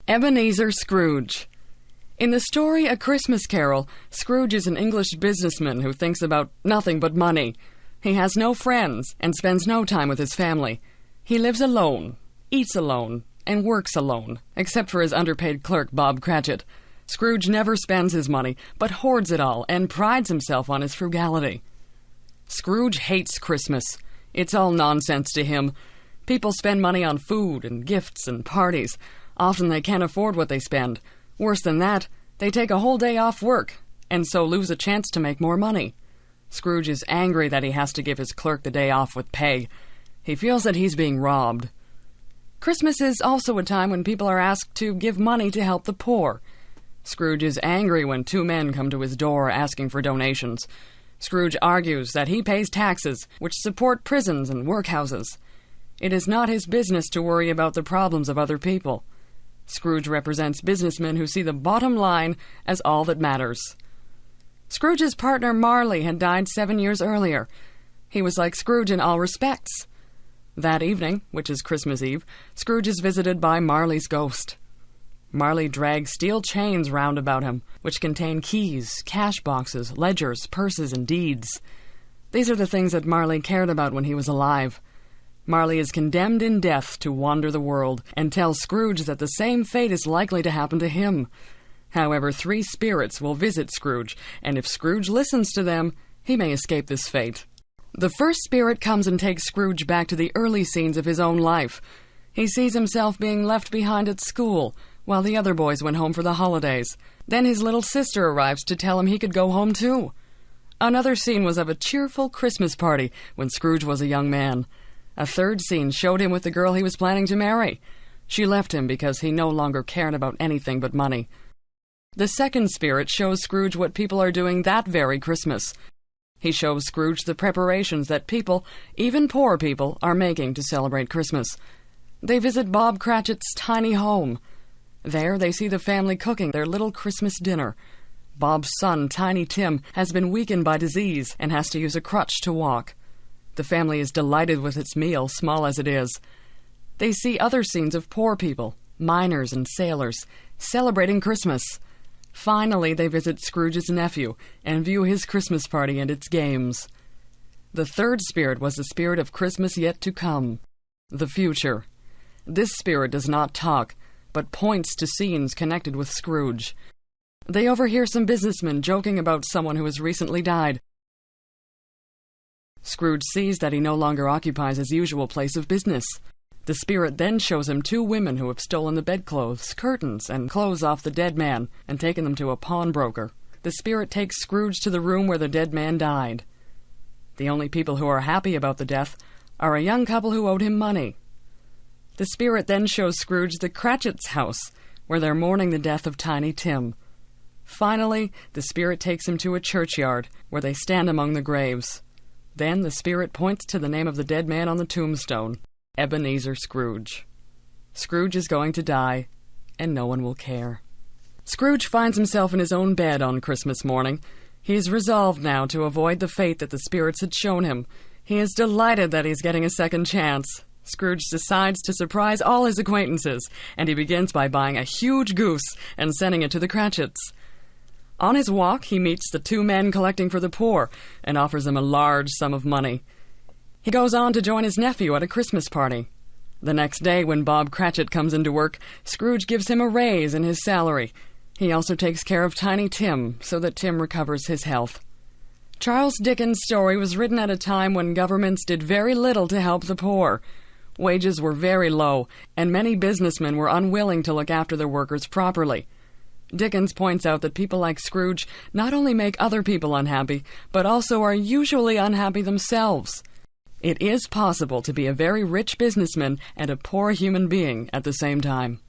Ebenezer Scrooge. In the story A Christmas Carol, Scrooge is an English businessman who thinks about nothing but money. He has no friends and spends no time with his family. He lives alone, eats alone, and works alone, except for his underpaid clerk, Bob Cratchit. Scrooge never spends his money, but hoards it all and prides himself on his frugality. Scrooge hates Christmas. It's all nonsense to him. People spend money on food and gifts and parties. Often they can't afford what they spend. Worse than that, they take a whole day off work, and so lose a chance to make more money. Scrooge is angry that he has to give his clerk the day off with pay. He feels that he's being robbed. Christmas is also a time when people are asked to give money to help the poor. Scrooge is angry when two men come to his door asking for donations. Scrooge argues that he pays taxes, which support prisons and workhouses. It is not his business to worry about the problems of other people. Scrooge represents businessmen who see the bottom line as all that matters. Scrooge's partner Marley had died 7 years earlier. He was like Scrooge in all respects. That evening, which is Christmas Eve, Scrooge is visited by Marley's ghost. Marley drags steel chains round about him, which contain keys, cash boxes, ledgers, purses, and deeds. These are the things that Marley cared about when he was alive. Marley is condemned in death to wander the world and tells Scrooge that the same fate is likely to happen to him. However, 3 spirits will visit Scrooge, and if Scrooge listens to them, he may escape this fate. The first spirit comes and takes Scrooge back to the early scenes of his own life. He sees himself being left behind at school, while the other boys went home for the holidays. Then his little sister arrives to tell him he could go home too. Another scene was of a cheerful Christmas party when Scrooge was a young man. A third scene showed him with the girl he was planning to marry. She left him because he no longer cared about anything but money. The second spirit shows Scrooge what people are doing that very Christmas. He shows Scrooge the preparations that people, even poor people, are making to celebrate Christmas. They visit Bob Cratchit's tiny home. There they see the family cooking their little Christmas dinner. Bob's son, Tiny Tim, has been weakened by disease and has to use a crutch to walk. The family is delighted with its meal, small as it is. They see other scenes of poor people, miners and sailors, celebrating Christmas. Finally, they visit Scrooge's nephew and view his Christmas party and its games. The third spirit was the spirit of Christmas yet to come, the future. This spirit does not talk, but points to scenes connected with Scrooge. They overhear some businessmen joking about someone who has recently died. Scrooge sees that he no longer occupies his usual place of business. The spirit then shows him 2 women who have stolen the bedclothes, curtains, and clothes off the dead man and taken them to a pawnbroker. The spirit takes Scrooge to the room where the dead man died. The only people who are happy about the death are a young couple who owed him money. The spirit then shows Scrooge the Cratchit's house, where they're mourning the death of Tiny Tim. Finally, the spirit takes him to a churchyard, where they stand among the graves. Then the spirit points to the name of the dead man on the tombstone, Ebenezer Scrooge. Scrooge is going to die, and no one will care. Scrooge finds himself in his own bed on Christmas morning. He is resolved now to avoid the fate that the spirits had shown him. He is delighted that he's getting a second chance. Scrooge decides to surprise all his acquaintances, and he begins by buying a huge goose and sending it to the Cratchits. On his walk, he meets the 2 men collecting for the poor and offers them a large sum of money. He goes on to join his nephew at a Christmas party. The next day, when Bob Cratchit comes into work, Scrooge gives him a raise in his salary. He also takes care of Tiny Tim so that Tim recovers his health. Charles Dickens' story was written at a time when governments did very little to help the poor. Wages were very low, and many businessmen were unwilling to look after their workers properly. Dickens points out that people like Scrooge not only make other people unhappy, but also are usually unhappy themselves. It is possible to be a very rich businessman and a poor human being at the same time.